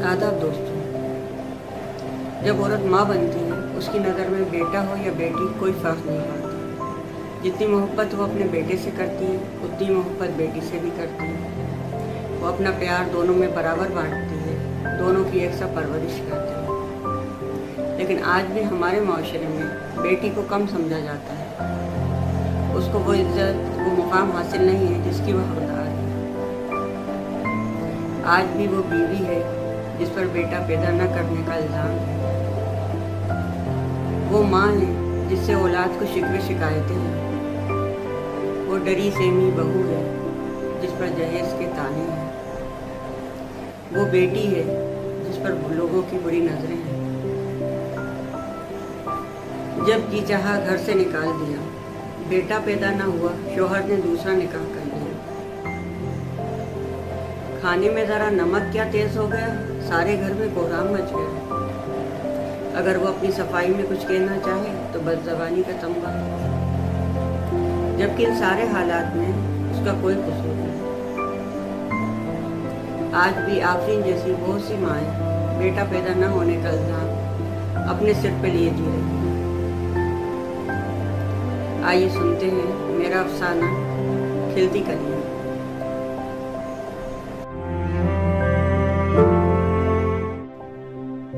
आदाब दोस्तों। जब औरत माँ बनती है उसकी नज़र में बेटा हो या बेटी कोई फ़र्क नहीं पड़ता। जितनी मोहब्बत वो अपने बेटे से करती है उतनी मोहब्बत बेटी से भी करती है। वो अपना प्यार दोनों में बराबर बांटती है, दोनों की एक सा परवरिश करती है। लेकिन आज भी हमारे माशरे में बेटी को कम समझा जाता है। उसको वो इज्जत, वो मुकाम हासिल नहीं है जिसकी वह हकदार है। आज भी वो बीवी है जिस पर बेटा पैदा न करने का इल्ज़ाम है। वो माँ है जिससे औलाद को शिकवे शिकायतें हैं। वो डरी सहमी बहू है जिस पर जहेज के ताने हैं। वो बेटी है जिस पर लोगों की बुरी नज़रें हैं। जब जी चाहा घर से निकाल दिया, बेटा पैदा न हुआ, शौहर ने दूसरा निकाह कर लिया। खाने में ज़रा नमक क्या तेज़ हो गया, सारे घर में कोहराम मच गया। अगर वो अपनी सफाई में कुछ कहना चाहे तो बदज़बानी का तमगा, जबकि इन सारे हालात में उसका कोई कसूर नहीं। आज भी आफरीन जैसी बहुत सी माएँ बेटा पैदा न होने का इल्ज़ाम अपने सिर पे लिए जी रही हैं। आइए सुनते हैं मेरा अफसाना खिलती कलियां।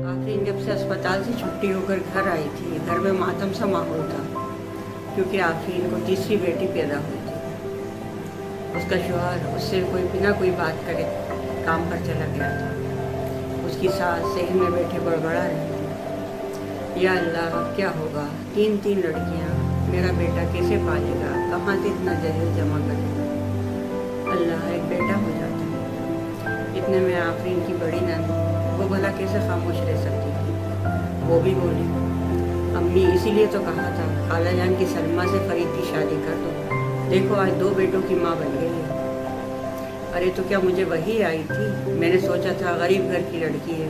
आफरीन जब से अस्पताल से छुट्टी होकर घर आई थी, घर में मातम सा माहौल था, क्योंकि आफरीन को तीसरी बेटी पैदा हुई थी। उसका शौहर उससे बिना कोई बात करे काम पर चला गया था। उसकी सास सहन में बैठे बड़बड़ा रही थी, या अल्लाह क्या होगा, 3 लड़कियां, मेरा बेटा कैसे पालेगा, कहाँ से इतना जहेज जमा करेगा। अल्लाह एक बेटा हो जाता है। इतने में आफरीन की बड़ी नंद, वो भला कैसे खामोश रह सकती थी, वो भी बोली, अम्मी इसीलिए तो कहा था खाला जान की सलमा से फरीद की शादी कर दो, देखो आज 2 बेटों की माँ बन गई है। अरे तो क्या मुझे वही आई थी? मैंने सोचा था गरीब घर की लड़की है,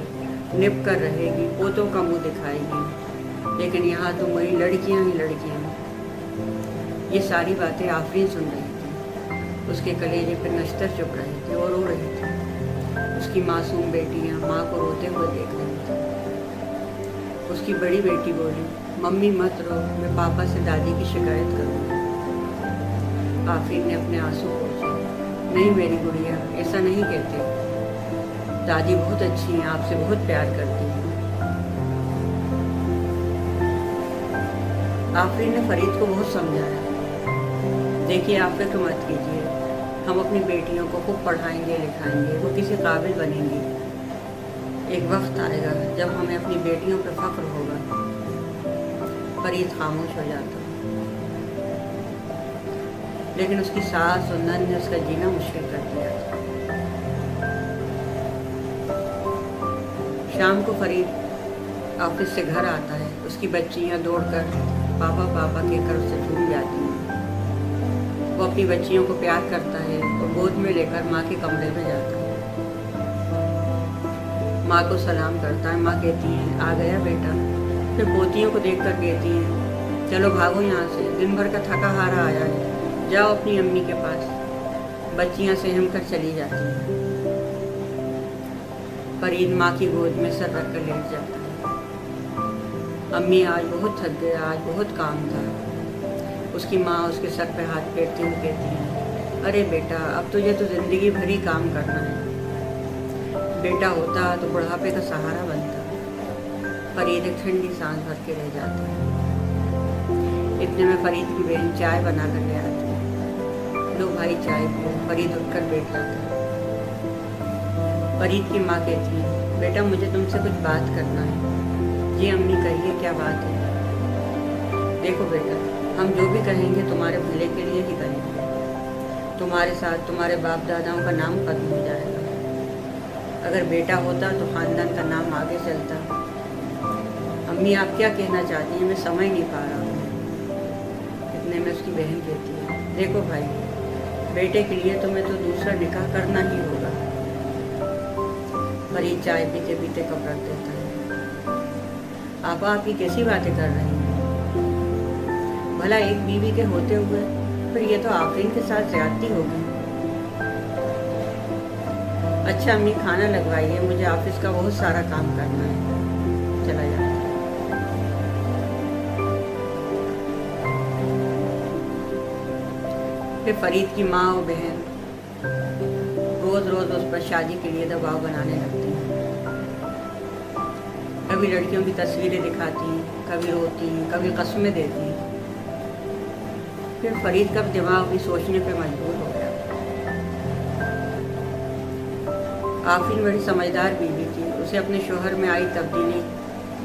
निप कर रहेगी, पोतों का मुंह दिखाएगी, लेकिन यहाँ तो वही लड़कियाँ ही लड़कियाँ। ये सारी बातें आफरीन सुन रही थी। उसके कलेजे पर नश्तर चुप रहे थे और रो रही थी। उसकी मासूम बेटियाँ माँ को रोते हुए देख रही थी। उसकी बड़ी बेटी बोली, मम्मी मत रो, मैं पापा से दादी की शिकायत करूँगी। आफरीन ने अपने आंसू पोंछे, नहीं मेरी गुड़िया, ऐसा नहीं कहते, दादी बहुत अच्छी हैं, आपसे बहुत प्यार करती हैं। आफरीन ने फरीद को बहुत समझाया, देखिए आप फिक्र मत कीजिए, हम अपनी बेटियों को खूब पढ़ाएंगे लिखाएंगे, वो किसी काबिल बनेंगी। एक वक्त आएगा जब हमें अपनी बेटियों पर फख्र होगा। फरीद खामोश हो जाता, लेकिन उसकी सास और नंद ने उसका जीना मुश्किल कर दिया था। शाम को फरीद ऑफिस से घर आता है। उसकी बच्चियां दौड़कर पापा पापा कहकर उससे झूम जाती हैं। वो अपनी बच्चियों को प्यार करता है और गोद में लेकर माँ के कमरे में जाता है। माँ को सलाम करता है। माँ कहती है, आ गया बेटा। फिर पोतियों को देखकर कहती है, चलो भागो यहाँ से, दिन भर का थका हारा आया है, जाओ अपनी अम्मी के पास। बच्चियाँ सहम कर चली जाती हैं। फरीद माँ की गोद में सर रख कर लेट जाता है। अम्मी आज बहुत थक गया, आज बहुत काम था। उसकी माँ उसके सर पे हाथ फेरती हुई कहती है, अरे बेटा अब तुझे तो ज़िंदगी भर ही काम करना है। बेटा होता तो बुढ़ापे का सहारा बनता। फरीद एक ठंडी सांस भर के रह जाता है। इतने में फरीद की बहन चाय बना कर ले आती है। लो भाई चाय पियो। फरीद उठकर बैठ जाता है। फरीद की माँ कहती है, बेटा मुझे तुमसे कुछ बात करना है। जी अम्मी कहिए, क्या बात है? देखो बेटा, हम जो भी कहेंगे तुम्हारे भले के लिए ही कहेंगे। तुम्हारे साथ तुम्हारे बाप दादाओं का नाम खत्म हो जाएगा। अगर बेटा होता तो ख़ानदान का नाम आगे चलता। अम्मी आप क्या कहना चाहती हैं, मैं समझ नहीं पा रहा हूँ। इतने में उसकी बहन कहती है, देखो भाई, बेटे के लिए तुम्हें तो दूसरा निकाह करना ही होगा। फरीद चाय पीते पीते कप रख देता है। आप ही कैसी बातें कर रही हैं? भला एक बीवी के होते हुए फिर ये तो आफरीन के साथ ज्यादती होगी। अच्छा अम्मी खाना लगवाइए, मुझे ऑफिस का बहुत सारा काम करना है। चला जाता है। फिर फरीद की माँ और बहन रोज रोज उस पर शादी के लिए दबाव बनाने लगती हैं। कभी लड़कियों की तस्वीरें दिखाती, कभी रोती, कभी कस्में देती। फिर फरीद का दिमाग भी सोचने पे मजबूर हो गया। आफरीन बड़ी समझदार बीवी थी, उसे अपने शोहर में आई तब्दीली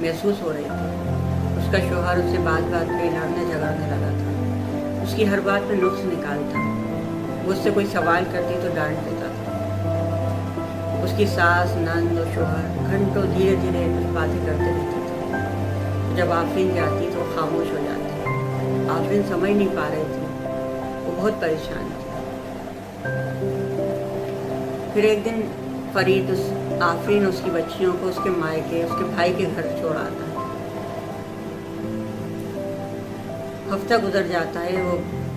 महसूस हो रही थी। उसका शोहर उससे बात बात पे लड़ने झगड़ने लगा था। उसकी हर बात पे नुक्स निकालता। वो उससे कोई सवाल करती तो डांट देता था। उसकी सास, नंद और शोहर घंटों धीरे धीरे कुछ बातें करते रहते थे। जब आफरीन जाती तो वो खामोश हो जाती। आफरीन समझ नहीं पा रही थी, वो बहुत परेशान थी। फिर एक दिन फरीद आफरीन उसकी बच्चियों को उसके मायके, उसके भाई के घर छोड़ आता है। हफ्ता गुजर जाता है, वो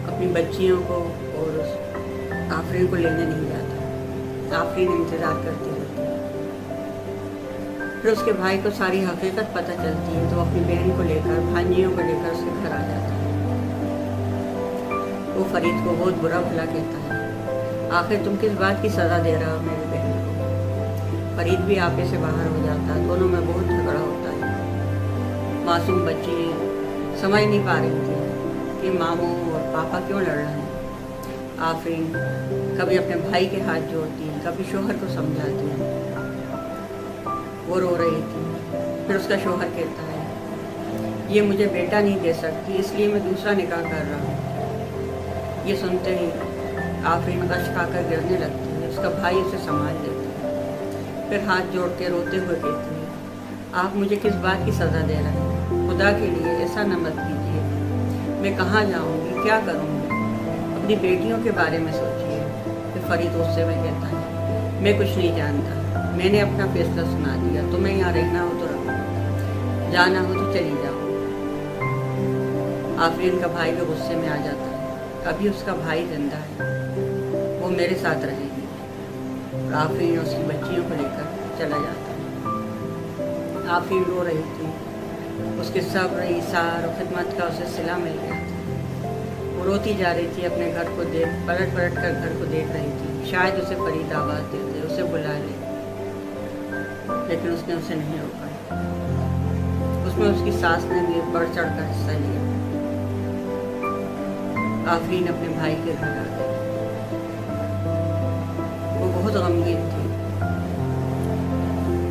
अपनी बच्चियों को और उस आफरीन को लेने नहीं जाता। आफरीन इंतज़ार करती रहती है। फिर उसके भाई को सारी हकीकत पता चलती है तो अपनी बहन को लेकर, भांजियों को लेकर उसके घर आ जाता है। वो फरीद को बहुत बुरा भला कहता है, आखिर तुम किस बात की सज़ा दे रहा हो मेरी बहन को। फरीद भी आपे से बाहर हो जाता है। दोनों में बहुत झगड़ा होता है। मासूम बच्ची समझ नहीं पा रही थी कि मामू और पापा क्यों लड़ रहे हैं। आफरीन कभी अपने भाई के हाथ जोड़ती, कभी शोहर को समझाती है। वो रो रही थी। फिर उसका शोहर कहता है, ये मुझे बेटा नहीं दे सकती, इसलिए मैं दूसरा निकाह कर रहा हूँ। ये सुनते ही आफरीन गश खाकर गिरने लगती है। उसका भाई उसे संभाल लेता है। फिर हाथ जोड़ के रोते हुए कहती है, आप मुझे किस बात की सज़ा दे रहे हैं? खुदा के लिए ऐसा न मत कीजिए। मैं कहाँ जाऊँगी, क्या करूँगी? अपनी बेटियों के बारे में सोचिए। फिर फरीद गुस्से में कहता है, मैं कुछ नहीं जानता, मैंने अपना फैसला सुना दिया। तुम्हें यहाँ रहना हो तो रहो, जाना हो तो चली जाओ। आफरीन का भाई भी गुस्से में आ जाता है, अभी उसका भाई जिंदा है, वो मेरे साथ रहेगी। और आफरीन उसकी बच्चियों को लेकर चला जाता है। आफरीन रो रही थी। उसके सब्र, ईसार और खिदमत का उसे सिला मिल गया था। वो रोती जा रही थी, अपने घर को देख, पलट पलट कर घर को देख रही थी। शायद उसे फरीद आवाज़ देते, उसे बुला ले, लेकिन उसने उसे नहीं रोका। उसमें उसकी सास ने भी बढ़ चढ़ कर हिस्सा लिया। आफरीन अपने भाई के घर आ गई। वो बहुत गमगीन थी।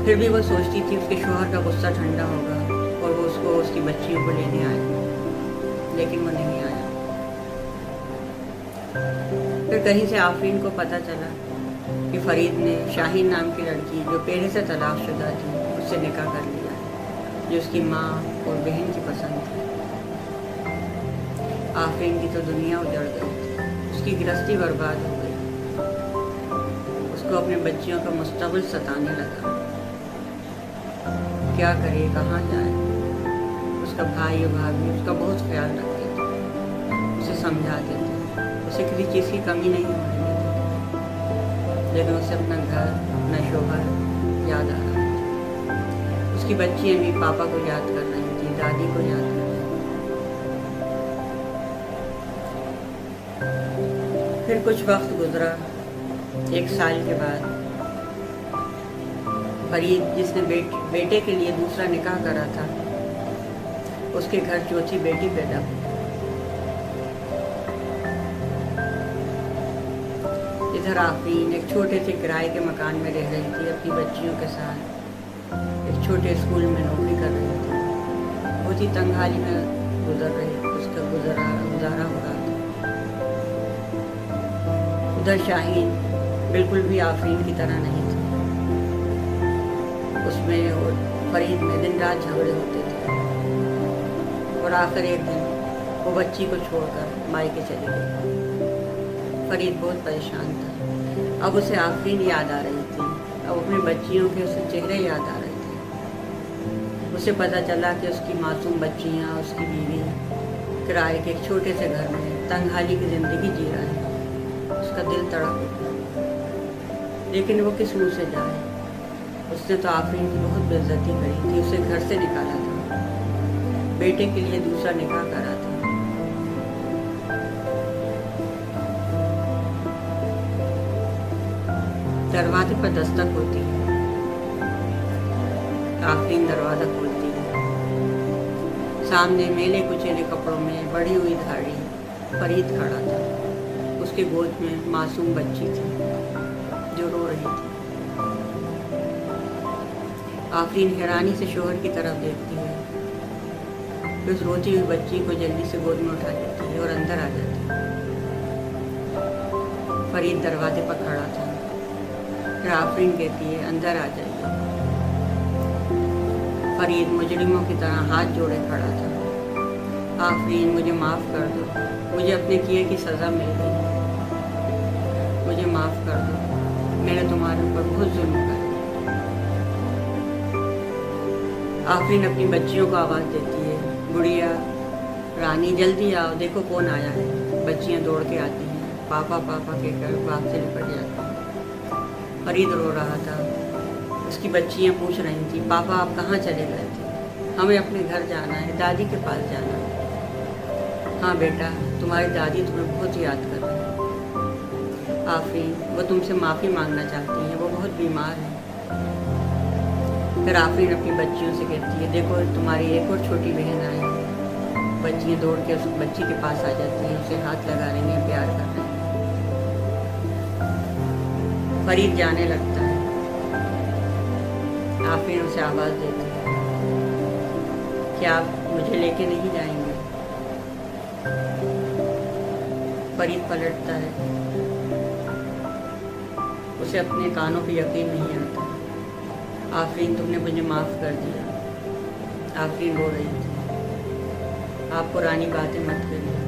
फिर भी वो सोचती थी उसके शोहर का गुस्सा ठंडा होगा और वो उसको उसकी बच्चियों को लेने आए, लेकिन वो नहीं आया। फिर कहीं से आफरीन को पता चला कि फरीद ने शाहीन नाम की लड़की, जो पहले से तलाकशुदा थी, उससे निकाह कर लिया, जो उसकी माँ और बहन की पसंद थी। आफरीन की तो दुनिया उजड़ गई थी, उसकी गृहस्थी बर्बाद हो गई। उसको अपने बच्चियों का मुस्तकबिल सताने लगा। क्या करे, कहाँ जाए? उसका भाई और भाभी उसका बहुत ख्याल रखते थे, उसे समझाते थे, उसे किसी चीज़ की कमी नहीं होने देते, लेकिन उसे अपना घर, अपना शोहर याद आ रहा था। उसकी बच्चियाँ भी पापा को याद कर रही थी, दादी को याद कर रही थी। फिर कुछ वक्त गुजरा। 1 साल के बाद फरीद, जिसने बेटे के लिए दूसरा निकाह करा था, उसके घर चौथी बेटी पैदा हुई। इधर आफरीन एक छोटे से किराए के मकान में रह रही थी अपनी बच्चियों के साथ। एक छोटे स्कूल में नौकरी कर रही थी। बहुत ही तंगहाली में गुजर रही, उसका गुजारा हो रहा था। उधर शाहीन बिल्कुल भी आफरीन की तरह नहीं थी। उसमें और फरीद में दिन रात झगड़े होते थे। और आखिर एक दिन वो बच्ची को छोड़कर मायके चली गई। फरीद बहुत परेशान था। अब उसे आफरीन याद आ रही थी। अब अपनी बच्चियों के उसे चेहरे याद आ रहे थे। उसे पता चला कि उसकी मासूम बच्चियाँ, उसकी बीवी किराए के एक छोटे से घर में तंगहाली की ज़िंदगी जी रहे हैं। उसका दिल तड़प उठा। लेकिन वो किस मुँह से जाए। उसने तो आफरीन की बहुत बेइज्जती करी थी, उसे घर से निकाला था, बेटे के लिए दूसरा निकाह करा था। दरवाजे पर दस्तक होती है, आफरीन दरवाजा खोलती है। सामने मेले कुचेले कपड़ों में बढ़ी हुई दाढ़ी फरीद खड़ा था। उसके गोद में मासूम बच्ची थी जो रो रही थी। आफरीन हैरानी से शोहर की तरफ देखती है, फिर उस रोती हुई बच्ची को जल्दी से गोद में उठा लेती है और अंदर आ जाती है। फरीद दरवाजे पर खड़ा था। फिर आफरीन कहती है, अंदर आ जाइए। फरीद मुजरिमों की तरह हाथ जोड़े खड़ा था। आफरीन, मुझे माफ़ कर दो, मुझे अपने किए की सज़ा मिल गई, मुझे माफ़ कर दो, मैंने तुम्हारे ऊपर बहुत जुल्म किया। आफरीन अपनी बच्चियों को आवाज़ देती है, गुड़िया, रानी, जल्दी आओ, देखो कौन आया है। बच्चियाँ दौड़ के आती हैं, पापा पापा कहकर बाप से लिपट जाती हैं। फरीद रो रहा था। उसकी बच्चियाँ पूछ रही थी, पापा आप कहाँ चले गए थे? हमें अपने घर जाना है, दादी के पास जाना है। हाँ बेटा, तुम्हारी दादी तुम्हें बहुत याद कर रही है। आफरीन, वो तुमसे माफ़ी मांगना चाहती हैं, वो बहुत बीमार है। फिर आफरीन अपनी बच्चियों से कहती है, देखो तुम्हारी एक और छोटी बहन आई है। बच्चियाँ दौड़ के उस बच्ची के पास आ जाती हैं, उसे हाथ लगा रही हैं, प्यार कर रही हैं। फरीद जाने लगता है। आफरीन उसे आवाज़ देती है, क्या आप मुझे लेके नहीं जाएंगे? फरीद पलटता है। उसे अपने कानों पे यकीन नहीं आता। आफरीन, तुमने मुझे माफ़ कर दिया। आफरीन रो रही थी। आप पुरानी बातें मत करिए,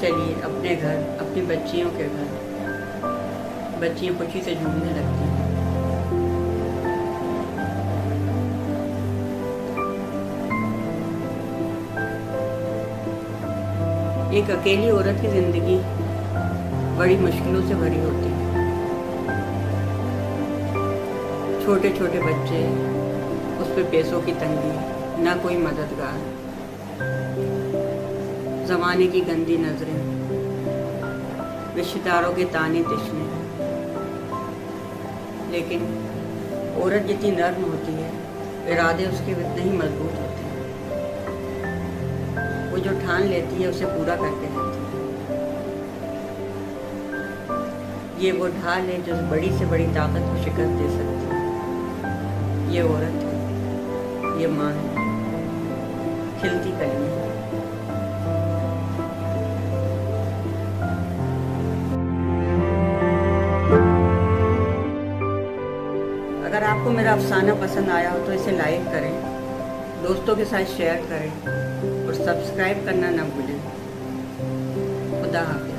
चलिए अपने घर, अपनी बच्चियों के घर। बच्चियाँ खुशी से झूमने लगती हैं। एक अकेली औरत की जिंदगी बड़ी मुश्किलों से भरी होती है। छोटे छोटे बच्चे, उस पे पैसों की तंगी, ना कोई मददगार, ज़माने की गंदी नज़रें, रिश्तेदारों के ताने तिश्ने। लेकिन औरत जितनी नर्म होती है, इरादे उसके उतने ही मजबूत होते हैं। वो जो ठान लेती है उसे पूरा करके रहती है। ये वो ढाल है जो बड़ी से बड़ी ताकत को शिकस्त दे सकती है। ये औरत है, ये माँ है, खिलती कली है। अगर आपको मेरा अफसाना पसंद आया हो तो इसे लाइक करें, दोस्तों के साथ शेयर करें और सब्सक्राइब करना ना भूलें। खुदा हाफिज़।